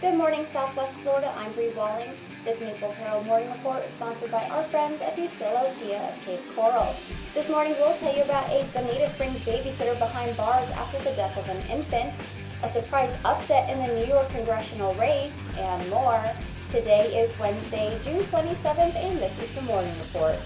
Good morning, Southwest Florida. I'm Bri Walling. This Naples Herald Morning Report is sponsored by our friends at Fusillo Kia of Cape Coral. This morning we'll tell you about a Bonita Springs babysitter behind bars after the death of an infant, a surprise upset in the New York Congressional race, and more. Today is Wednesday, June 27th, and this is the Morning Report.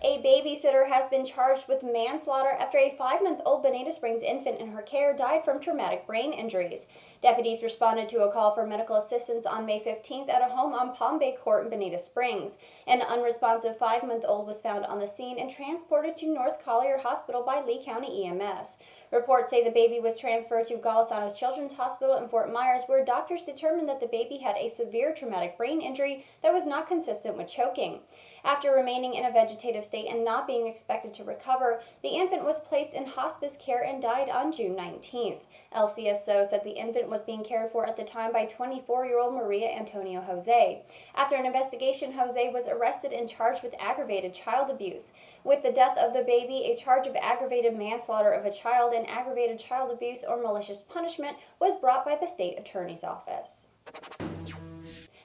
A babysitter has been charged with manslaughter after a 5-month-old Bonita Springs infant in her care died from traumatic brain injuries. Deputies responded to a call for medical assistance on May 15th at a home on Palm Bay Court in Bonita Springs. An unresponsive 5-month-old was found on the scene and transported to North Collier Hospital by Lee County EMS. Reports say the baby was transferred to Golisano's Children's Hospital in Fort Myers, where doctors determined that the baby had a severe traumatic brain injury that was not consistent with choking. After remaining in a vegetative state and not being expected to recover, the infant was placed in hospice care and died on June 19th. LCSO said the infant was being cared for at the time by 24-year-old Maria Antonio Jose. After an investigation, Jose was arrested and charged with aggravated child abuse. With the death of the baby, a charge of aggravated manslaughter of a child and aggravated child abuse or malicious punishment was brought by the state attorney's office.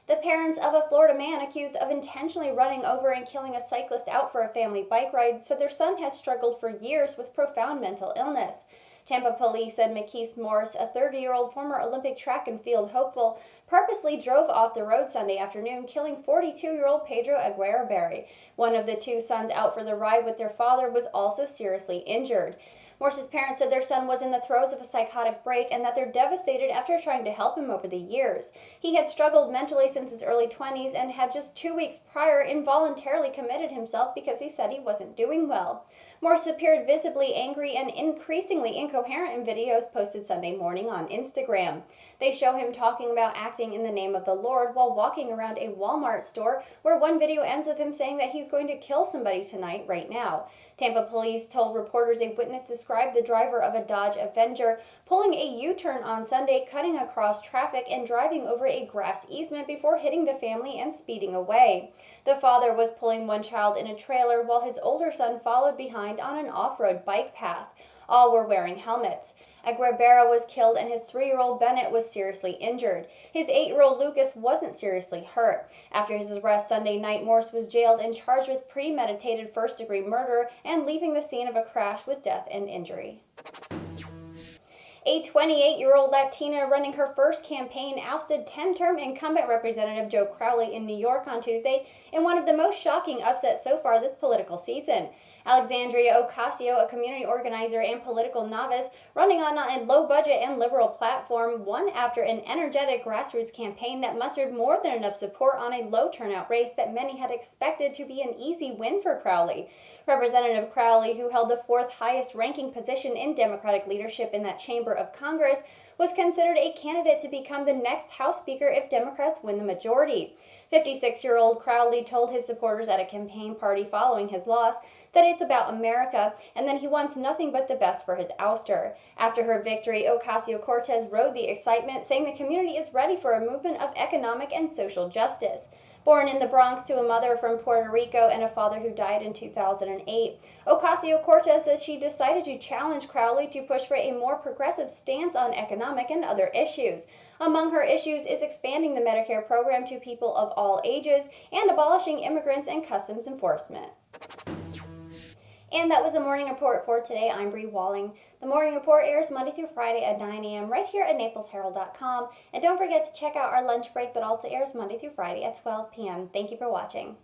The parents of a Florida man accused of intentionally running over and killing a cyclist out for a family bike ride said their son has struggled for years with profound mental illness. Tampa police said McKees Morris, a 30-year-old former Olympic track and field hopeful, purposely drove off the road Sunday afternoon, killing 42-year-old Pedro Aguirre. One of the two sons out for the ride with their father was also seriously injured. Morse's parents said their son was in the throes of a psychotic break and that they're devastated after trying to help him over the years. He had struggled mentally since his early 20s and had just 2 weeks prior involuntarily committed himself because he said he wasn't doing well. Morse appeared visibly angry and increasingly incoherent in videos posted Sunday morning on Instagram. They show him talking about acting in the name of the Lord while walking around a Walmart store, where one video ends with him saying that he's going to kill somebody tonight right now. Tampa police told reporters a witness described the driver of a Dodge Avenger pulling a U-turn on Sunday, cutting across traffic and driving over a grass easement before hitting the family and speeding away. The father was pulling one child in a trailer while his older son followed behind on an off-road bike path. All were wearing helmets. Aguirre was killed and his 3-year-old Bennett was seriously injured. His 8-year-old Lucas wasn't seriously hurt. After his arrest Sunday night, Morse was jailed and charged with premeditated first-degree murder and leaving the scene of a crash with death and injury. A 28-year-old Latina running her first campaign ousted 10-term incumbent Representative Joe Crowley in New York on Tuesday in one of the most shocking upsets so far this political season. Alexandria Ocasio, a community organizer and political novice, running on a low-budget and liberal platform, won after an energetic grassroots campaign that mustered more than enough support on a low-turnout race that many had expected to be an easy win for Crowley. Representative Crowley, who held the 4th highest-ranking position in Democratic leadership in that chamber of Congress, was considered a candidate to become the next House Speaker if Democrats win the majority. 56-year-old Crowley told his supporters at a campaign party following his loss that it's about America and that he wants nothing but the best for his ouster. After her victory, Ocasio-Cortez rode the excitement, saying the community is ready for a movement of economic and social justice. Born in the Bronx to a mother from Puerto Rico and a father who died in 2008, Ocasio-Cortez says she decided to challenge Crowley to push for a more progressive stance on economic and other issues. Among her issues is expanding the Medicare program to people of all ages and abolishing immigrants and customs enforcement. And that was the Morning Report for today. I'm Bri Walling. The Morning Report airs Monday through Friday at 9 a.m. right here at NaplesHerald.com. And don't forget to check out our lunch break that also airs Monday through Friday at 12 p.m. Thank you for watching.